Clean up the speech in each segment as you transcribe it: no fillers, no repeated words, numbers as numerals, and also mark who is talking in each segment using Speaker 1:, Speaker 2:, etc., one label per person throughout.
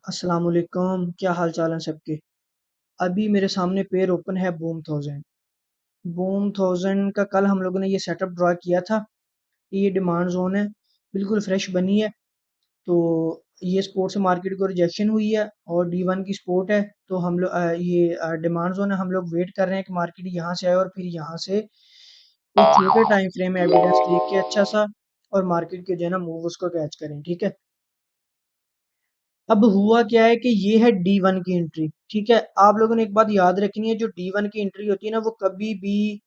Speaker 1: अस्सलाम वालेकुम, क्या हाल चाल है सबके। अभी मेरे सामने पेयर ओपन है बूम थाउजेंड। बूम थाउजेंड का कल हम लोगों ने ये सेटअप ड्रा किया था। ये डिमांड जोन है, बिल्कुल फ्रेश बनी है। तो ये स्पोर्ट से मार्केट को रिजेक्शन हुई है और D1 की स्पोर्ट है। तो हम लोग ये डिमांड जोन है, हम लोग वेट कर रहे हैं कि मार्केट यहाँ से आए और फिर यहाँ से कोई छोटे टाइम फ्रेम में एविडेंस देख के अच्छा सा और मार्केट के जो है ना मूव उसको कैच करें, ठीक है। अब हुआ क्या है कि ये है D1 की एंट्री, ठीक है। आप लोगों ने एक बात याद रखनी है, जो D1 की एंट्री होती है ना, वो कभी भी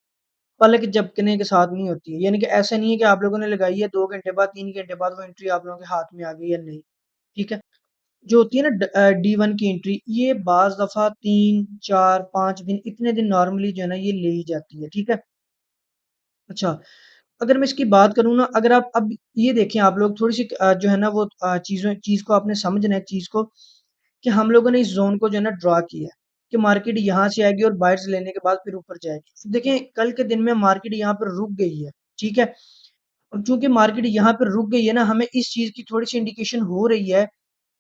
Speaker 1: पलक झपकने के साथ नहीं होती है। यानी कि ऐसा नहीं है कि आप लोगों ने लगाई है 2 घंटे बाद 3 घंटे बाद वो एंट्री आप लोगों के हाथ में आ गई या नहीं, ठीक है। जो होती है ना D1 की एंट्री, ये बाज दफा 3 4 5 दिन, इतने दिन नॉर्मली जो है ना ये ले ही जाती है, ठीक है। अच्छा, अगर मैं इसकी बात करूँ ना, अगर आप अब ये देखें, आप लोग थोड़ी सी जो है ना वो चीज़ को आपने समझना है चीज़ को, कि हम लोगों ने इस ज़ोन को जो है ना ड्रा किया है कि मार्केट यहाँ से आएगी और बाइट्स लेने के बाद फिर ऊपर जाएगी। तो देखें, कल के दिन में मार्केट यहाँ पर रुक गई है, ठीक है। और चूंकि मार्केट यहाँ पर रुक गई है ना, हमें इस चीज़ की थोड़ी सी इंडिकेशन हो रही है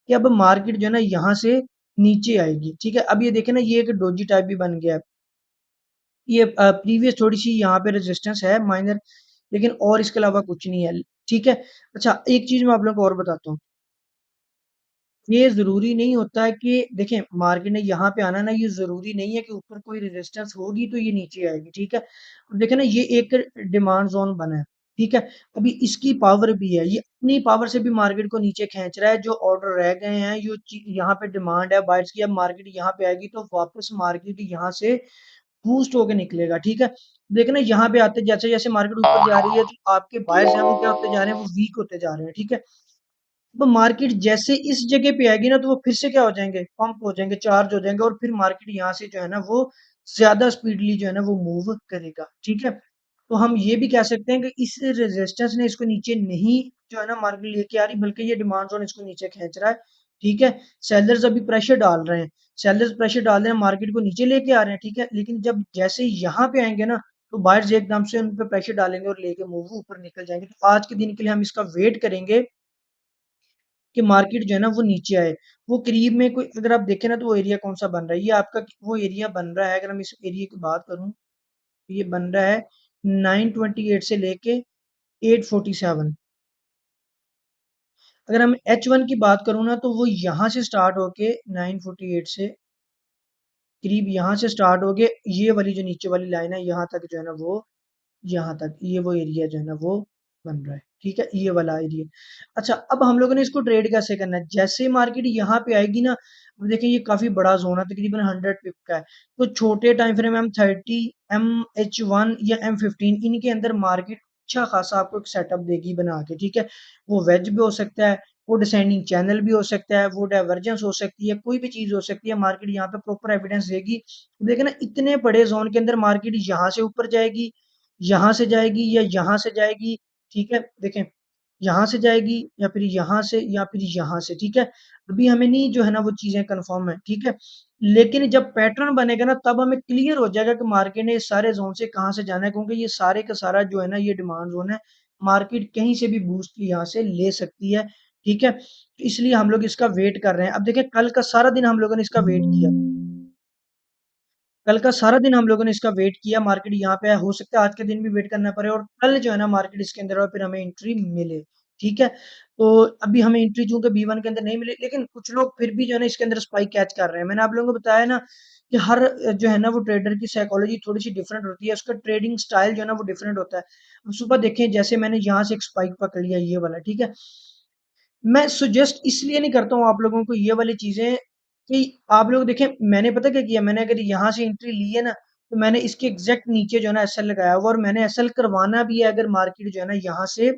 Speaker 1: कि अब मार्केट जो है ना यहाँ से नीचे आएगी, ठीक है। अब ये देखें ना, ये एक डोजी टाइप भी बन गया है। ये प्रीवियस थोड़ी सी यहाँ पे रेजिस्टेंस है माइनर, लेकिन और इसके अलावा कुछ नहीं है, ठीक है। अच्छा, एक चीज मैं आप लोगों को और बताता हूँ। ये जरूरी नहीं होता है कि देखें, मार्केट ने यहाँ पे आना ना, ये जरूरी नहीं है कि ऊपर कोई रेजिस्टेंस होगी तो ये नीचे आएगी, ठीक है। अब देखें ना, ये एक डिमांड जोन बना है, ठीक है। अभी इसकी पावर भी है, ये अपनी पावर से भी मार्केट को नीचे खींच रहा है। जो ऑर्डर रह गए हैं, यहाँ पे डिमांड है बाइट्स की, अब मार्केट यहाँ पे आएगी तो वापस मार्केट यहाँ से बूस्ट होके निकलेगा, ठीक है। देखना, यहाँ पे आते जैसे जैसे मार्केट ऊपर जा रही है, जो आपके बायर्स हैं वो क्या होते जा रहे हैं, वो वीक होते जा रहे हैं, ठीक है। तो मार्केट जैसे इस जगह पे आएगी ना, तो वो फिर से क्या हो जाएंगे, पंप हो जाएंगे, चार्ज हो जाएंगे, और फिर मार्केट यहाँ से जो है ना वो ज्यादा स्पीडली जो है ना वो मूव करेगा, ठीक है। तो हम ये भी कह सकते हैं कि इस रेजिस्टेंस ने इसको नीचे नहीं जो है ना मार्केट लेके आ रही, बल्कि ये डिमांड जोन इसको नीचे खींच रहा है, ठीक है। सेलर्स अभी प्रेशर डाल रहे हैं, सेलर्स प्रेशर डाल रहे हैं, मार्केट को नीचे लेके आ रहे हैं, ठीक है। लेकिन जब जैसे ही यहाँ पे आएंगे ना, तो बायर्स एकदम से उन पे प्रेशर डालेंगे और लेके मूव ऊपर निकल जाएंगे। तो आज के दिन के लिए हम इसका वेट करेंगे कि मार्केट जो है ना वो नीचे आए। वो करीब में कोई, अगर आप देखें ना, तो वो एरिया कौन सा बन रहा है, ये आपका वो एरिया बन रहा है। अगर हम इस एरिया की बात करूं, तो ये बन रहा है 928 से लेके 847। अगर हम H1 की बात करूं ना, तो वो यहाँ से स्टार्ट होके 948 से करीब यहाँ से स्टार्ट होके ये वाली जो नीचे वाली लाइन है, यहाँ तक जो है ना वो, यहाँ तक ये वो एरिया जो है ना वो बन रहा है, ठीक है, ये वाला एरिया। अच्छा, अब हम लोगों ने इसको ट्रेड कैसे करना है, जैसे मार्केट यहाँ पे आएगी ना, अब देखिए ये काफी बड़ा जोन है, तकरीबन 100 पिप का है। तो छोटे टाइम फ्रेम M30, MH1 या M15, इनके अंदर मार्केट अच्छा खासा आपको एक सेटअप देगी बना के, ठीक है। वो वेज भी हो सकता है, वो डिसेंडिंग चैनल भी हो सकता है, वो डाइवर्जेंस हो सकती है, कोई भी चीज हो सकती है। मार्केट यहाँ पे प्रॉपर एविडेंस देगी। देखे ना, इतने बड़े जोन के अंदर मार्केट यहाँ से ऊपर जाएगी, यहाँ से जाएगी या यहाँ से जाएगी, ठीक है। देखें, यहाँ से जाएगी या फिर यहाँ से या फिर यहाँ से, ठीक है। अभी हमें नहीं जो है ना वो चीजें कंफर्म है, ठीक है। लेकिन जब पैटर्न बनेगा ना, तब हमें क्लियर हो जाएगा कि मार्केट ने इस सारे जोन से कहाँ से जाना है, क्योंकि ये सारे का सारा जो है ना ये डिमांड जोन है। मार्केट कहीं से भी बूस्ट यहाँ से ले सकती है, ठीक है। तो इसलिए हम लोग इसका वेट कर रहे हैं। अब देखिए, कल का सारा दिन हम लोगों ने इसका वेट किया, कल का सारा दिन हम लोगों ने इसका वेट किया। मार्केट यहाँ पे है, हो सकता है आज के दिन भी वेट करना पड़े और कल जो है ना मार्केट इसके अंदर और फिर हमें एंट्री मिले, ठीक है। तो अभी हमें एंट्री चूंकि B1 के अंदर नहीं मिली, लेकिन कुछ लोग फिर भी जो है ना इसके अंदर स्पाइक कैच कर रहे हैं। मैंने आप लोगों को बताया ना कि हर जो है ना वो ट्रेडर की साइकोलॉजी थोड़ी सी डिफरेंट होती है, उसका ट्रेडिंग स्टाइल जो है ना वो डिफरेंट होता है। अब सुबह देखें, जैसे मैंने यहाँ से एक स्पाइक पकड़ लिया, ये वाला, ठीक है। मैं सुजेस्ट इसलिए नहीं करता हूँ आप लोगों को ये वाली चीजें, कि आप लोग देखें, मैंने पता क्या किया, मैंने अगर यहाँ से एंट्री ली है ना, तो मैंने इसके एग्जैक्ट नीचे जो है ना एसएल लगाया हुआ, और मैंने एसएल करवाना भी है। अगर मार्केट जो है ना यहाँ से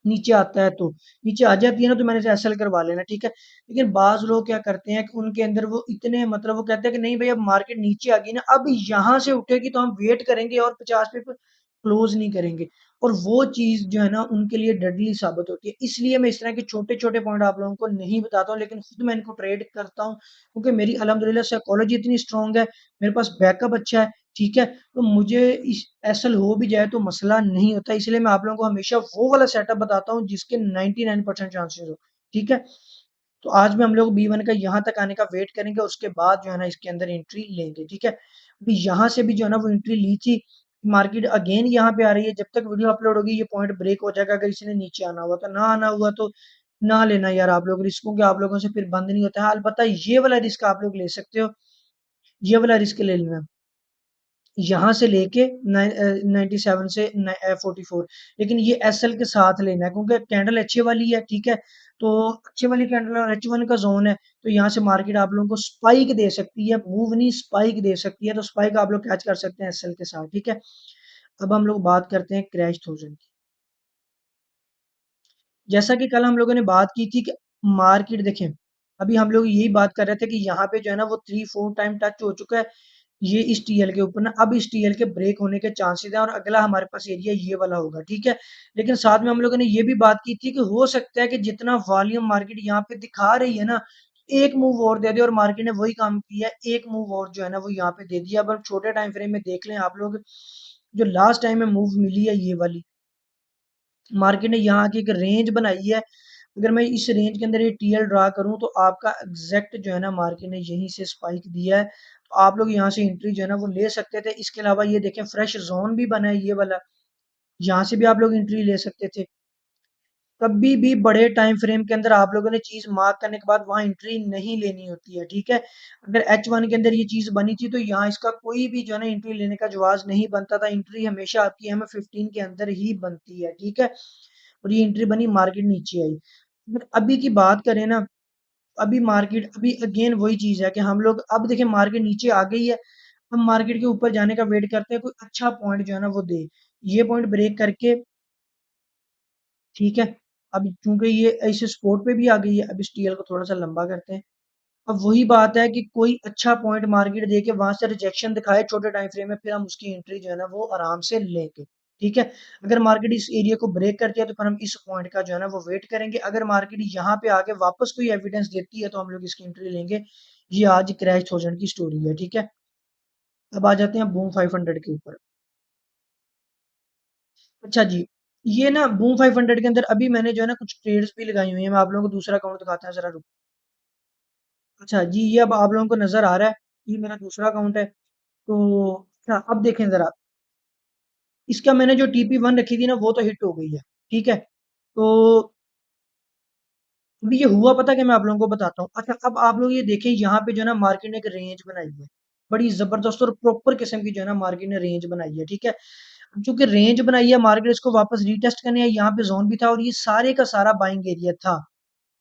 Speaker 1: नीचे आता है, तो नीचे आ जाती है ना, तो मैंने इसे एसएल करवा लेना, ठीक है। लेकिन बाज लोग क्या करते हैं कि उनके अंदर वो इतने मतलब वो कहते हैं कि नहीं भाई, अब मार्केट नीचे आ गई ना, अब यहाँ से उठेगी तो हम वेट करेंगे और 50 पे क्लोज नहीं करेंगे। और वो चीज जो है ना उनके लिए डडली साबित होती है। इसलिए मैं इस तरह के छोटे छोटे पॉइंट आप लोगों को नहीं बताता हूँ, लेकिन खुद मैं इनको ट्रेड करता हूँ, क्योंकि मेरी अल्हम्दुलिल्लाह साइकोलॉजी इतनी स्ट्रांग है, मेरे पास बैकअप अच्छा है, ठीक है। तो मुझे इस एसल हो भी जाए तो मसला नहीं होता। इसलिए मैं आप लोगों को हमेशा वो वाला सेटअप बताता हूँ जिसके 99% चांसेस हो, ठीक है। तो आज भी हम लोग B1 का यहाँ तक आने का वेट करेंगे, उसके बाद जो है ना इसके अंदर एंट्री लेंगे, ठीक है। अभी यहाँ से भी जो है ना वो एंट्री ली थी, मार्केट अगेन यहाँ पे आ रही है। जब तक वीडियो अपलोड होगी ये पॉइंट ब्रेक हो जाएगा, अगर इसने नीचे आना हुआ तो, ना आना हुआ तो ना लेना यार आप लोग रिस्कों के, आप लोगों से फिर बंद नहीं होता है। अलबत्ता ये वाला रिस्क आप लोग ले सकते हो, ये वाला रिस्क ले लेना यहाँ से लेके 97 से 44, लेकिन ये SL के साथ लेना है क्योंकि कैंडल अच्छे वाली है, ठीक है। तो अच्छे वाली कैंडल और H1 का जोन है, तो यहाँ से मार्केट आप लोगों को स्पाइक दे सकती है, मूव नहीं स्पाइक दे सकती है, तो स्पाइक आप लोग कैच कर सकते हैं SL के साथ, ठीक है। अब हम लोग बात करते हैं क्रैश 1000 की। जैसा कि कल हम लोगों ने बात की थी कि मार्केट देखें, अभी हम लोग यही बात कर रहे थे कि यहाँ पे जो है ना वो 3-4 टाइम टच हो चुका है, ये इस टीएल के ऊपर ना, अब इस टीएल के ब्रेक होने के चांसेस हैं और अगला हमारे पास एरिया ये वाला होगा, ठीक है। लेकिन साथ में हम लोगों ने ये भी बात की थी कि हो सकता है कि जितना वॉल्यूम मार्केट यहाँ पे दिखा रही है ना, एक मूव और दे दे, और मार्केट ने वही काम किया है, एक मूव और जो है ना वो यहाँ पे दे दिया। अब हम छोटे टाइम फ्रेम में देख लें आप लोग, जो लास्ट टाइम में मूव मिली है ये वाली, मार्केट ने यहाँ की एक रेंज बनाई है। अगर मैं इस रेंज के अंदर ये टीएल ड्रा करूं तो आपका एग्जैक्ट जो है ना मार्केट ने यहीं से स्पाइक दिया है, तो आप लोग यहाँ से एंट्री जो है ना वो ले सकते थे। इसके अलावा ये देखें फ्रेश जोन भी बना है ये वाला, यहाँ से भी आप लोग एंट्री ले सकते थे। कभी भी बड़े टाइम फ्रेम के अंदर आप लोगों ने चीज मार्क करने के बाद वहां एंट्री नहीं लेनी होती है, ठीक है। अगर H1 के अंदर ये चीज बनी थी तो यहाँ इसका कोई भी जो है ना एंट्री लेने का जवाब नहीं बनता था, एंट्री हमेशा आपकी M15 के अंदर ही बनती है, ठीक है। और ये एंट्री बनी, मार्केट नीचे आई। अगर अभी की बात करें ना, अभी मार्केट अभी अगेन वही चीज है कि हम लोग अब देखें मार्केट नीचे आ गई है, हम मार्केट के ऊपर जाने का वेट करते हैं, कोई अच्छा पॉइंट जो है ना वो दे, ये पॉइंट ब्रेक करके, ठीक है। अब चूंकि ये इस स्पोर्ट पे भी आ गई है, अब इस टीएल को थोड़ा सा लंबा करते हैं। अब वही बात है कि कोई अच्छा पॉइंट मार्केट दे के वहां से रिजेक्शन दिखाए छोटे टाइम फ्रेम में, फिर हम उसकी एंट्री जो है ना वो आराम से लेंगे, ठीक है। अगर मार्केट इस एरिया को ब्रेक करती है तो फिर हम इस पॉइंट का जो है ना वो वेट करेंगे, अगर मार्केट यहाँ पे आके वापस कोई एविडेंस देती है तो हम लोग इसकी एंट्री लेंगे। ये आज क्रैश 1000 की स्टोरी है, ठीक है। अब आ जाते हैं बूम 500 के ऊपर। अच्छा जी, ये ना बूम 500 के अंदर अभी मैंने जो है ना कुछ ट्रेड्स भी लगाई हुई है, मैं आप लोगों को दूसरा अकाउंट दिखाता हूँ जरा, रुक। अच्छा जी, ये अब आप लोगों को नजर आ रहा है, ये मेरा दूसरा अकाउंट है। तो अच्छा अब देखें जरा, इसका मैंने जो TP1 रखी थी ना वो तो हिट हो गई है, ठीक है। तो अभी ये हुआ पता कि मैं आप लोगों को बताता हूँ। अच्छा अब आप लोग ये देखें, यहाँ पे जो है ना मार्केट ने एक रेंज बनाई है, बड़ी जबरदस्त और प्रॉपर किस्म की जो है ना मार्केट ने रेंज बनाई है, ठीक है। चूंकि रेंज बनाई है, मार्केट इसको वापस रीटेस्ट करने है, यहाँ पे जोन भी था और ये सारे का सारा बाइंग एरिया था,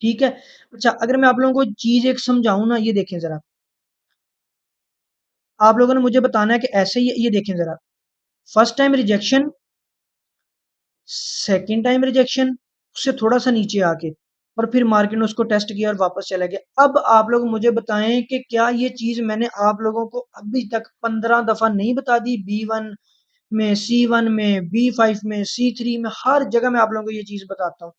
Speaker 1: ठीक है। अच्छा अगर मैं आप लोगों को चीज एक समझाऊं ना, ये देखें जरा, आप लोगों ने मुझे बताना है कि ऐसे ही ये देखें जरा, first time rejection, second time rejection, उससे थोड़ा सा नीचे आके, और फिर मार्केट ने उसको टेस्ट किया और वापस चला गया। अब आप लोग मुझे बताएं कि क्या ये चीज मैंने आप लोगों को अभी तक 15 दफा नहीं बता दी, B1 में, C1 में, B5 में, C3 में, हर जगह मैं आप लोगों को ये चीज बताता हूँ।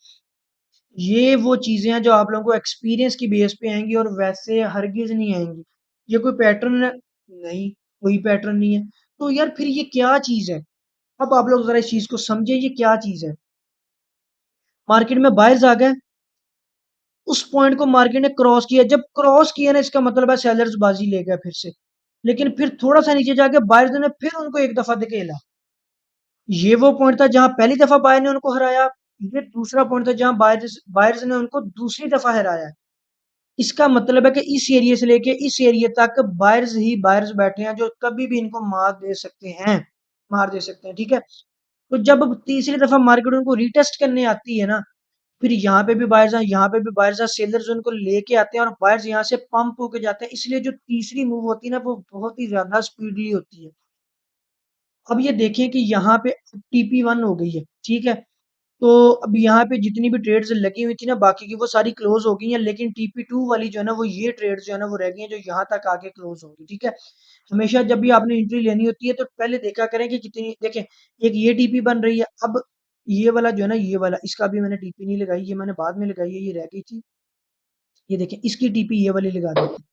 Speaker 1: ये वो चीजें हैं जो आप लोगों को एक्सपीरियंस की बेस पे आएंगी और वैसे हरगिज नहीं आएंगी। ये कोई पैटर्न है? नहीं, कोई पैटर्न नहीं है। तो यार फिर ये क्या चीज है? अब आप लोग जरा इस चीज को समझे, ये क्या चीज है। मार्केट में बायर्स आ गए, उस पॉइंट को मार्केट ने क्रॉस किया, जब क्रॉस किया ना इसका मतलब है सेलर्स बाजी ले गए फिर से, लेकिन फिर थोड़ा सा नीचे जाके बायर्स ने फिर उनको एक दफा धकेला। ये वो पॉइंट था जहां पहली दफा बायर ने उनको हराया, ये दूसरा पॉइंट था जहां बायर्स बायर्स ने उनको दूसरी दफा हराया। इसका मतलब है कि इस एरिया से लेके इस एरिया तक बायर्स ही बायर्स बैठे हैं जो कभी भी इनको मार दे सकते हैं, मार दे सकते हैं, ठीक है। तो जब तीसरी दफा मार्केट उनको रिटेस्ट करने आती है ना, फिर यहाँ पे भी बायर्स हैं, यहाँ पे भी बायर्स हैं, सेलर्स उनको लेके आते हैं और बायर्स यहाँ से पंप होके जाते हैं, इसलिए जो तीसरी मूव होती है ना वो बहुत ही ज्यादा स्पीडली होती है। अब ये देखें कि यहाँ पे TP1 हो गई है, ठीक है। तो अब यहाँ पे जितनी भी ट्रेड्स लगी हुई थी ना बाकी की वो सारी क्लोज हो गई हैं, लेकिन TP2 वाली जो है ना वो ये ट्रेड्स जो है ना वो रह गई हैं जो यहाँ तक आके क्लोज होंगी, ठीक है। हमेशा जब भी आपने एंट्री लेनी होती है तो पहले देखा करें कि कितनी, देखें एक ये TP बन रही है, अब ये वाला जो है ना ये वाला, इसका भी मैंने TP नहीं लगाई, ये मैंने बाद में लगाई है, ये रह गई थी। ये देखें इसकी TP ये वाली लगा दी थी,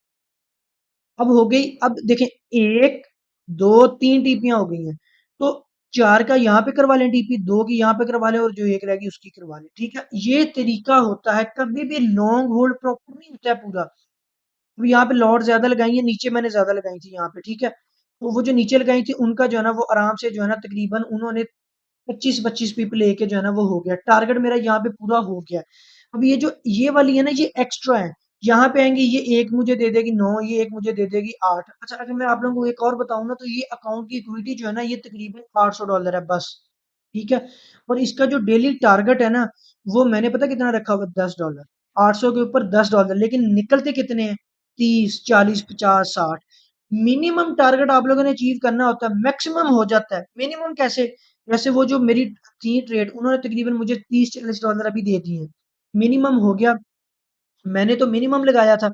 Speaker 1: अब हो गई, अब देखें एक, दो, तीन टीपियां हो गई हैं। तो 4 का यहाँ पे करवा लें टीपी, 2 की यहाँ पे करवा लें और जो एक रहेगी उसकी करवा लें, ठीक है? ये तरीका होता है, कभी भी लॉन्ग होल्ड प्रॉपर नहीं होता है पूरा। अब यहाँ पे लॉट ज़्यादा लगाई है, नीचे मैंने ज़्यादा लगाई थी यहाँ पे, ठीक है? तो वो जो नीचे लगाई थी उनका जो है ना वो आराम से जो है ना तकरीबन उन्होंने 25-25 पीप लेके जो है ना वो हो गया। टारगेट मेरा यहाँ पे पूरा हो गया। अब ये जो ये वाली है ना ये एक्स्ट्रा है। यहाँ पे आएँगे ये 1 मुझे दे देगी 9, ये 1 मुझे दे देगी 8। अच्छा अगर मैं आप लोगों को एक और बताऊँ ना तो ये अकाउंट की इक्विटी जो है ना ये तकरीबन $800 है बस। ठीक है? और इसका जो डेली टारगेट है ना वो मैंने पता कितना रखा हुआ है $10। 800 के ऊपर $10 लेकिन निकलते कितने हैं? 30, 40, 50, 60। मिनिमम टारगेट आप लोगों ने अचीव करना होता है, मैक्सिमम हो जाता है। मिनिमम कैसे? वैसे वो जो मेरी थी ट्रेड उन्होंने तकरीबन मुझे $30-40 अभी दे दिए। मिनिमम हो गया, मैंने तो मिनिमम लगाया था,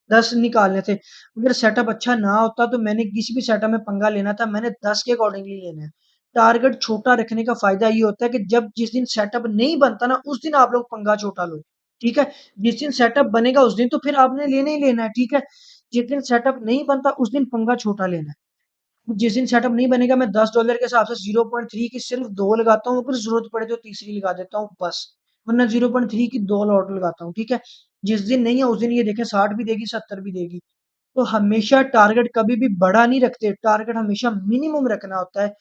Speaker 1: 10 निकालने थे। अगर सेटअप अच्छा ना होता तो मैंने किसी भी सेटअप में पंगा लेना था, मैंने 10 के अकॉर्डिंगली लेना है। टारगेट छोटा रखने का फायदा ये होता है कि जब जिस दिन सेटअप नहीं बनता ना उस दिन आप लोग पंगा छोटा लो, ठीक है? जिस दिन सेटअप बनेगा उस दिन तो फिर आपने लेना ही लेना है, ठीक है? जिस दिन सेटअप नहीं बनता उस दिन पंगा छोटा लेना है। जिस दिन सेटअप नहीं बनेगा मैं $10 के हिसाब से 0.3 की सिर्फ दो लगाता हूँ, अगर जरूरत पड़े तो तीसरी लगा देता हूँ बस, वरना 0.3 की दो लॉट लगाता हूँ, ठीक है? जिस दिन नहीं है उस दिन ये देखें 60 भी देगी 70 भी देगी। तो हमेशा टारगेट कभी भी बड़ा नहीं रखते, टारगेट हमेशा मिनिमम रखना होता है।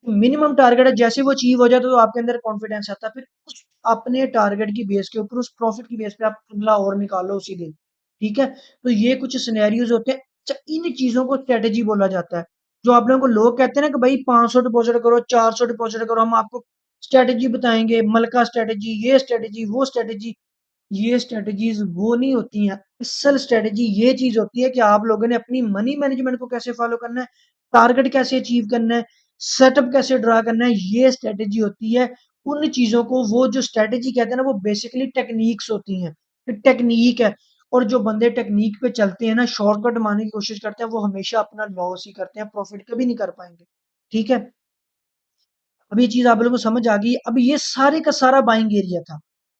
Speaker 1: मिनिमम टारगेट है जैसे वो अचीव हो जाता है तो आपके अंदर कॉन्फिडेंस आता है, फिर उस अपने टारगेट की बेस के ऊपर उस प्रॉफिट की बेस पे आप अगला और निकालो उसी दिन, ठीक है? तो ये कुछ सिनेरियोज होते हैं। अच्छा इन चीजों को स्ट्रेटेजी बोला जाता है। जो आप लोगों को लोग कहते हैं ना कि भाई 500 डिपॉजिट करो 400 डिपॉजिट करो, हम आपको स्ट्रेटेजी बताएंगे, मलका स्ट्रेटेजी, ये स्ट्रेटेजी वो स्ट्रेटेजी। ये स्ट्रेटजीज वो नहीं होती हैं। असल स्ट्रेटजी ये चीज होती है कि आप लोगों ने अपनी मनी मैनेजमेंट को कैसे फॉलो करना है, टारगेट कैसे अचीव करना है, सेटअप कैसे ड्रा करना है, ये स्ट्रेटजी होती है। उन चीजों को वो जो स्ट्रेटजी कहते हैं ना वो बेसिकली टेक्निक्स होती हैं, टेक्निक है। और जो बंदे टेक्निक पे चलते हैं ना शॉर्टकट मारने की कोशिश करते हैं वो हमेशा अपना लॉस ही करते हैं, प्रॉफिट कभी नहीं कर पाएंगे, ठीक है? अब ये चीज आप लोगों को समझ आ गई। अब ये सारे का सारा बाइंग एरिया था,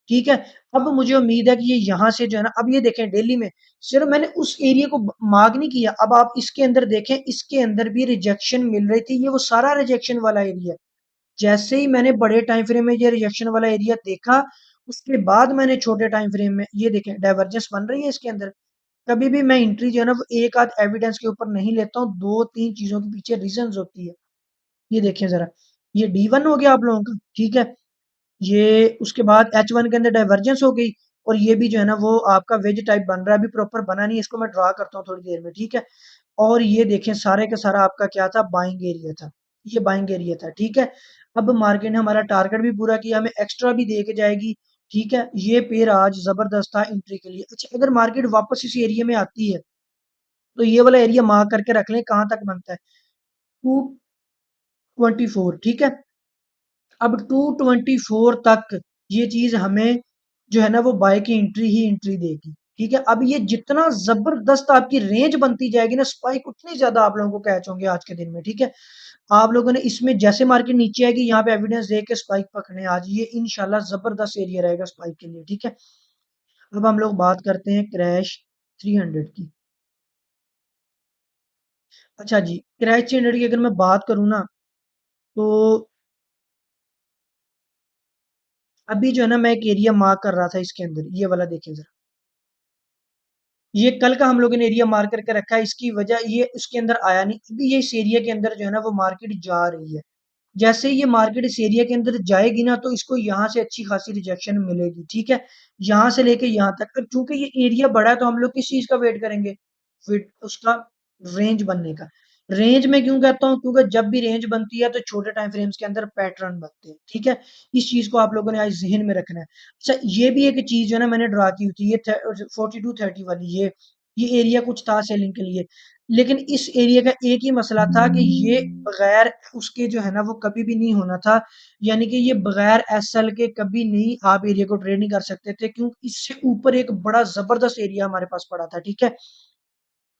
Speaker 1: ठीक है? अब मुझे उम्मीद है कि ये यहाँ से जो है ना अब ये देखें डेली में सिर्फ मैंने उस एरिया को मार्क नहीं किया। अब आप इसके अंदर देखें इसके अंदर भी रिजेक्शन मिल रही थी, ये वो सारा रिजेक्शन वाला एरिया है। जैसे ही मैंने बड़े टाइम फ्रेम में ये रिजेक्शन वाला एरिया देखा उसके बाद मैंने छोटे टाइम फ्रेम में ये देखें डाइवर्जेंस बन रही है इसके अंदर। कभी भी मैं एंट्री जो है ना वो एक आध एविडेंस के ऊपर नहीं लेता हूँ, दो तीन चीजों के पीछे रीजंस होती है। ये देखिए जरा, ये D1 हो गया आप लोगों का, ठीक है? ये उसके बाद H1 के अंदर डाइवर्जेंस हो गई और ये भी जो है ना वो आपका वेज टाइप बन रहा है, अभी प्रॉपर बना नहीं है, इसको मैं ड्रा करता हूँ थोड़ी देर में, ठीक है? और ये देखें सारे का सारा आपका क्या था, बाइंग एरिया था। ये बाइंग एरिया था, ठीक है? अब मार्केट ने हमारा टारगेट भी पूरा किया, हमें एक्स्ट्रा भी दे के जाएगी, ठीक है? ये पेड़ आज जबरदस्त था एंट्री के लिए। अच्छा अगर मार्केट वापस इस एरिया में आती है तो ये वाला एरिया मार्क करके रख लें कहाँ तक बनता है, 224, ठीक है? अब 224 तक ये चीज हमें जो है ना वो बाय की एंट्री ही एंट्री देगी, ठीक है? अब ये जितना जबरदस्त आपकी रेंज बनती जाएगी ना स्पाइक उतनी ज्यादा आप लोगों को कैच होंगे आज के दिन में, ठीक है? आप लोगों ने इसमें जैसे मार्केट नीचे आएगी यहाँ पे एविडेंस दे के स्पाइक पकड़ने आज ये इंशाल्लाह जबरदस्त एरिया रहेगा स्पाइक के लिए, ठीक है? अब हम लोग बात करते हैं क्रैश 300 की। अच्छा जी क्रैश 300 की अगर मैं बात करूँ ना तो अभी जो है ना मैं एक एरिया मार्क कर रहा था इसके अंदर, ये वाला देखिए जरा, ये कल का हम लोगों ने एरिया मार्क करके रखा है, इसकी वजह ये उसके अंदर आया नहीं, अभी ये इस एरिया के अंदर जो है ना वो मार्केट जा रही है। जैसे ही ये मार्केट इस एरिया के अंदर जाएगी ना तो इसको यहाँ से अच्छी खासी रिजेक्शन मिलेगी, ठीक है? यहाँ से लेके यहाँ तक। अब चूंकि ये एरिया बड़ा है तो हम लोग किस चीज का वेट करेंगे, फिर उसका रेंज बनने का। रेंज में क्यों कहता हूँ, क्योंकि जब भी रेंज बनती है तो छोटे टाइम फ्रेम्स के अंदर पैटर्न बनते हैं, ठीक है? इस चीज को आप लोगों ने आज जहन में रखना है। अच्छा ये भी एक चीज जो है ना मैंने ड्रा की हुई थी, ये 4230 वाली, ये एरिया कुछ था सेलिंग के लिए, लेकिन इस एरिया का एक ही मसला था कि ये बगैर उसके जो है ना वो कभी भी नहीं होना था। यानी कि ये बगैर एसएल के कभी नहीं आप एरिया को ट्रेड नहीं कर सकते थे, क्योंकि इससे ऊपर एक बड़ा जबरदस्त एरिया हमारे पास पड़ा था, ठीक है?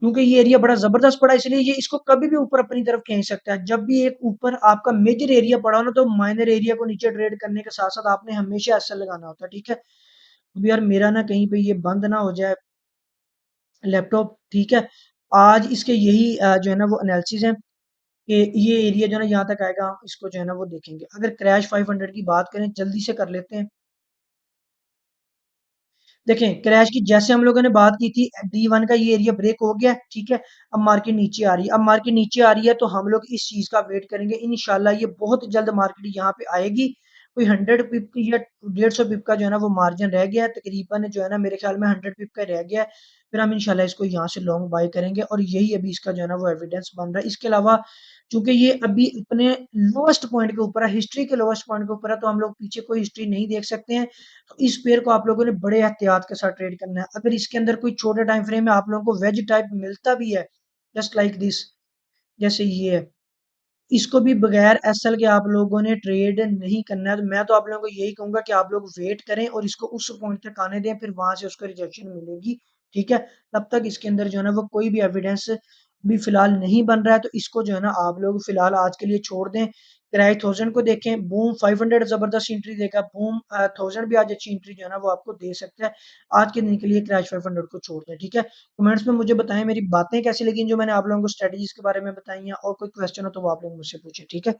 Speaker 1: क्योंकि ये एरिया बड़ा जबरदस्त पड़ा इसलिए ये इसको कभी भी ऊपर अपनी तरफ खींच सकता है। जब भी एक ऊपर आपका मेजर एरिया पड़ा हो ना तो माइनर एरिया को नीचे ट्रेड करने के साथ साथ आपने हमेशा एसएल लगाना होता है, ठीक है? अब यार मेरा ना कहीं पे ये बंद ना हो जाए लैपटॉप, ठीक है? आज इसके यही जो है ना वो एनालिसिस है। कि ये एरिया जो है ना यहाँ तक आएगा, हम इसको जो है ना वो देखेंगे। अगर क्रैश 500 की बात करें, जल्दी से कर लेते हैं। देखें क्रैश की जैसे हम लोगों ने बात की थी, D1 का ये एरिया ब्रेक हो गया, ठीक है। अब मार्केट नीचे आ रही है, अब मार्केट नीचे आ रही है तो हम लोग इस चीज का वेट करेंगे, इंशाल्लाह ये बहुत जल्द मार्केट यहाँ पे आएगी। कोई 100 पिप की या 150 पिप का जो है ना वो मार्जिन रह गया है, तकरीबन जो है ना मेरे ख्याल में 100 पिप का रह गया है। फिर हम इंशाल्लाह इसको यहाँ से लॉन्ग बाय करेंगे, और यही अभी इसका जो है ना वो एविडेंस बन रहा है। इसके अलावा चूंकि ये अभी अपने लोएस्ट पॉइंट के ऊपर है, हिस्ट्री के लोएस्ट पॉइंट के ऊपर है, तो हम लोग पीछे कोई हिस्ट्री नहीं देख सकते हैं। तो इस पेयर को आप लोगों ने बड़े एहतियात के साथ ट्रेड करना है। अगर इसके अंदर कोई छोटे टाइम फ्रेम में आप लोगों को वेज टाइप मिलता भी है, जस्ट लाइक दिस, जैसे ये है, इसको भी बगैर एसएल के आप लोगों ने ट्रेड नहीं करना है। तो मैं तो आप लोगों को यही कहूंगा कि आप लोग वेट करें और इसको उस पॉइंट तक आने दें, फिर वहां से उसको रिजेक्शन मिलेगी, ठीक है। तब तक इसके अंदर जो है ना वो कोई भी एविडेंस भी फिलहाल नहीं बन रहा है, तो इसको जो है ना आप लोग फिलहाल आज के लिए छोड़ दें। क्रैश 1000 को देखें, बूम 500 जबरदस्त एंट्री देगा, बूम 1000 भी आज अच्छी एंट्री जो है ना वो आपको दे सकता है। आज के दिन के लिए क्रैश 500 को छोड़ दें, ठीक है। कमेंट्स में मुझे बताएं मेरी बातें कैसी लगी जो मैंने आप लोगों को स्ट्रेटजीज के बारे में बताई हैं, और कोई क्वेश्चन हो तो वो आप लोग मुझसे पूछें, ठीक है।